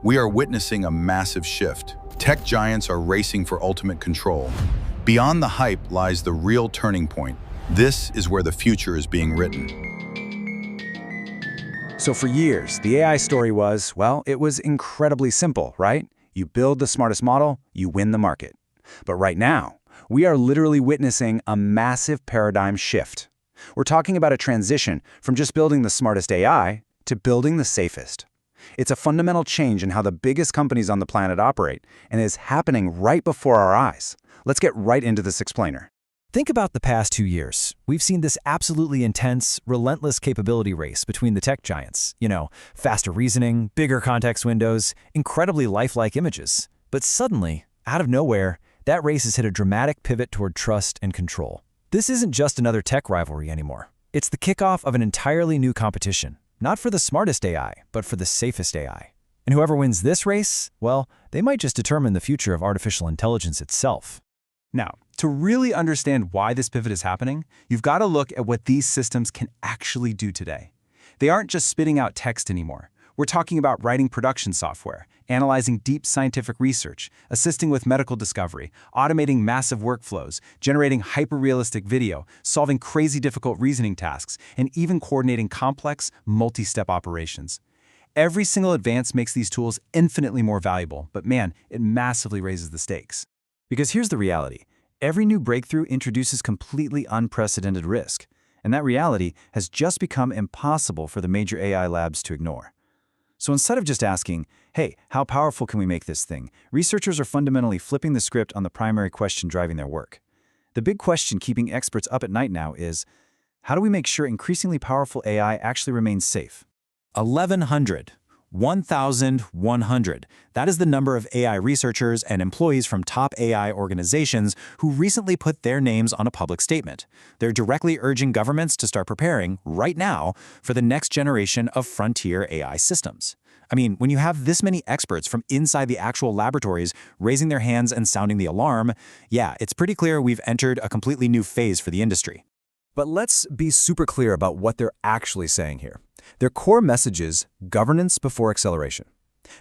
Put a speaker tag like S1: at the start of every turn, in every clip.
S1: We are witnessing a massive shift. Tech giants are racing for ultimate control. Beyond the hype lies the real turning point. This is where the future is being written.
S2: So for years, the AI story was, well, it was incredibly simple, right? You build the smartest model, you win the market. But right now, we are literally witnessing a massive paradigm shift. We're talking about a transition from just building the smartest AI to building the safest. It's a fundamental change in how the biggest companies on the planet operate, and is happening right before our eyes. Let's get right into this explainer.
S3: Think about the past 2 years. We've seen this absolutely intense, relentless capability race between the tech giants. Faster reasoning, bigger context windows, incredibly lifelike images. But suddenly, out of nowhere, that race has hit a dramatic pivot toward trust and control. This isn't just another tech rivalry anymore. It's the kickoff of an entirely new competition. Not for the smartest AI, but for the safest AI. And whoever wins this race, well, they might just determine the future of artificial intelligence itself.
S2: Now, to really understand why this pivot is happening, you've got to look at what these systems can actually do today. They aren't just spitting out text anymore. We're talking about writing production software, analyzing deep scientific research, assisting with medical discovery, automating massive workflows, generating hyper-realistic video, solving crazy difficult reasoning tasks, and even coordinating complex, multi-step operations. Every single advance makes these tools infinitely more valuable, but man, it massively raises the stakes. Because here's the reality. Every new breakthrough introduces completely unprecedented risk, and that reality has just become impossible for the major AI labs to ignore. So instead of just asking, hey, how powerful can we make this thing, researchers are fundamentally flipping the script on the primary question driving their work. The big question keeping experts up at night now is, how do we make sure increasingly powerful AI actually remains safe? 1,100. 1,100. That is the number of AI researchers and employees from top AI organizations who recently put their names on a public statement. They're directly urging governments to start preparing, right now, for the next generation of frontier AI systems. I mean, when you have this many experts from inside the actual laboratories raising their hands and sounding the alarm, yeah, it's pretty clear we've entered a completely new phase for the industry.
S4: But let's be super clear about what they're actually saying here. Their core message is governance before acceleration.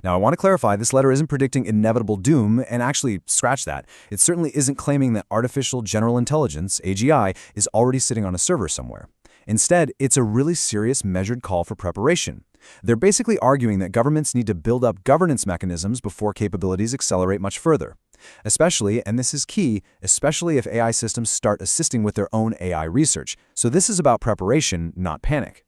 S4: Now, I want to clarify, this letter isn't predicting inevitable doom, and actually, scratch that. It certainly isn't claiming that artificial general intelligence, AGI, is already sitting on a server somewhere. Instead, it's a really serious, measured call for preparation. They're basically arguing that governments need to build up governance mechanisms before capabilities accelerate much further. Especially, and this is key, especially if AI systems start assisting with their own AI research. So this is about preparation, not panic.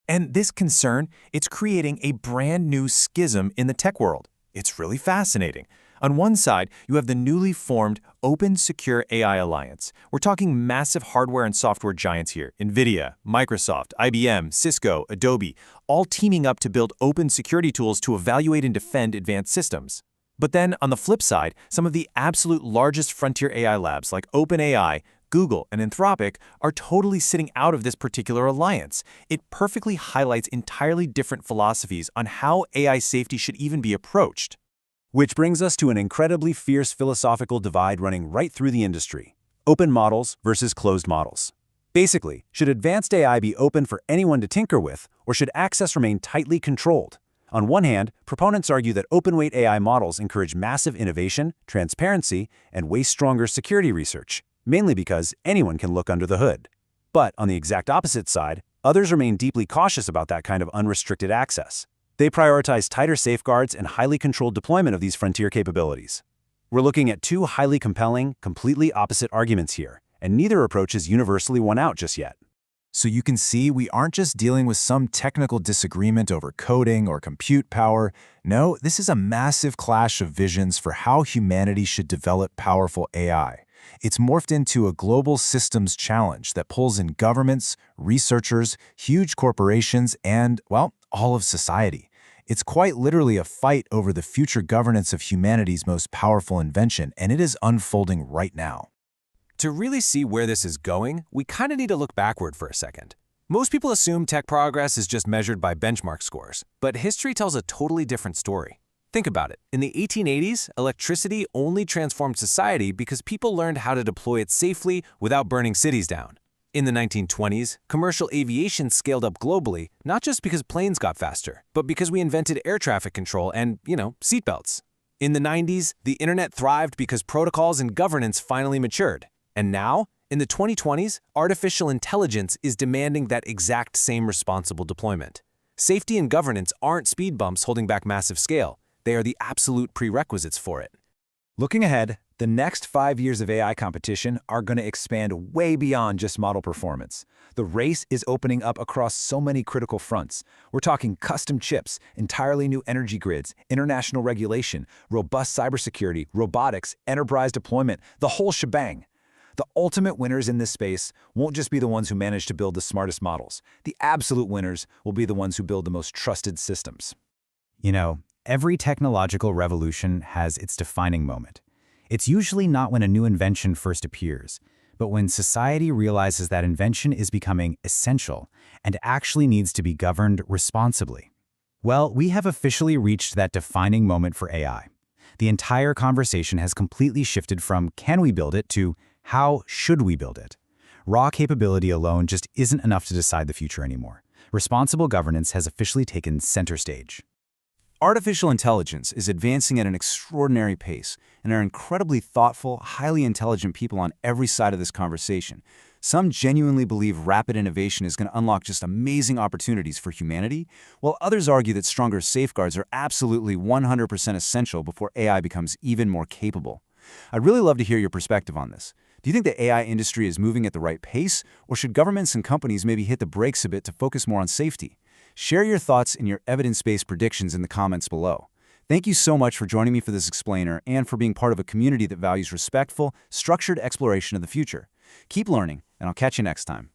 S3: And this concern, it's creating a brand new schism in the tech world. It's really fascinating. On one side, you have the newly formed Open Secure AI Alliance. We're talking massive hardware and software giants here. NVIDIA, Microsoft, IBM, Cisco, Adobe, all teaming up to build open security tools to evaluate and defend advanced systems. But then, on the flip side, some of the absolute largest frontier AI labs like OpenAI, Google, and Anthropic are totally sitting out of this particular alliance. It perfectly highlights entirely different philosophies on how AI safety should even be approached.
S4: Which brings us to an incredibly fierce philosophical divide running right through the industry. Open models versus closed models. Basically, should advanced AI be open for anyone to tinker with, or should access remain tightly controlled? On one hand, proponents argue that open-weight AI models encourage massive innovation, transparency, and way stronger security research, mainly because anyone can look under the hood. But on the exact opposite side, others remain deeply cautious about that kind of unrestricted access. They prioritize tighter safeguards and highly controlled deployment of these frontier capabilities. We're looking at two highly compelling, completely opposite arguments here, and neither approach is universally won out just yet.
S3: So you can see we aren't just dealing with some technical disagreement over coding or compute power. No, this is a massive clash of visions for how humanity should develop powerful AI. It's morphed into a global systems challenge that pulls in governments, researchers, huge corporations, and, well, all of society. It's quite literally a fight over the future governance of humanity's most powerful invention, and it is unfolding right now.
S5: To really see where this is going, we kind of need to look backward for a second. Most people assume tech progress is just measured by benchmark scores, but history tells a totally different story. Think about it. In the 1880s, electricity only transformed society because people learned how to deploy it safely without burning cities down. In the 1920s, commercial aviation scaled up globally, not just because planes got faster, but because we invented air traffic control and, seatbelts. In the 90s, the internet thrived because protocols and governance finally matured. And now, in the 2020s, artificial intelligence is demanding that exact same responsible deployment. Safety and governance aren't speed bumps holding back massive scale. They are the absolute prerequisites for it.
S2: Looking ahead, the next 5 years of AI competition are going to expand way beyond just model performance. The race is opening up across so many critical fronts. We're talking custom chips, entirely new energy grids, international regulation, robust cybersecurity, robotics, enterprise deployment, the whole shebang. The ultimate winners in this space won't just be the ones who manage to build the smartest models. The absolute winners will be the ones who build the most trusted systems.
S4: You know, every technological revolution has its defining moment. It's usually not when a new invention first appears, but when society realizes that invention is becoming essential and actually needs to be governed responsibly. Well, we have officially reached that defining moment for AI. The entire conversation has completely shifted from can we build it to how should we build it? Raw capability alone just isn't enough to decide the future anymore. Responsible governance has officially taken center stage.
S3: Artificial intelligence is advancing at an extraordinary pace, and there are incredibly thoughtful, highly intelligent people on every side of this conversation. Some genuinely believe rapid innovation is going to unlock just amazing opportunities for humanity, while others argue that stronger safeguards are absolutely 100% essential before AI becomes even more capable. I'd really love to hear your perspective on this. Do you think the AI industry is moving at the right pace, or should governments and companies maybe hit the brakes a bit to focus more on safety? Share your thoughts and your evidence-based predictions in the comments below. Thank you so much for joining me for this explainer and for being part of a community that values respectful, structured exploration of the future. Keep learning, and I'll catch you next time.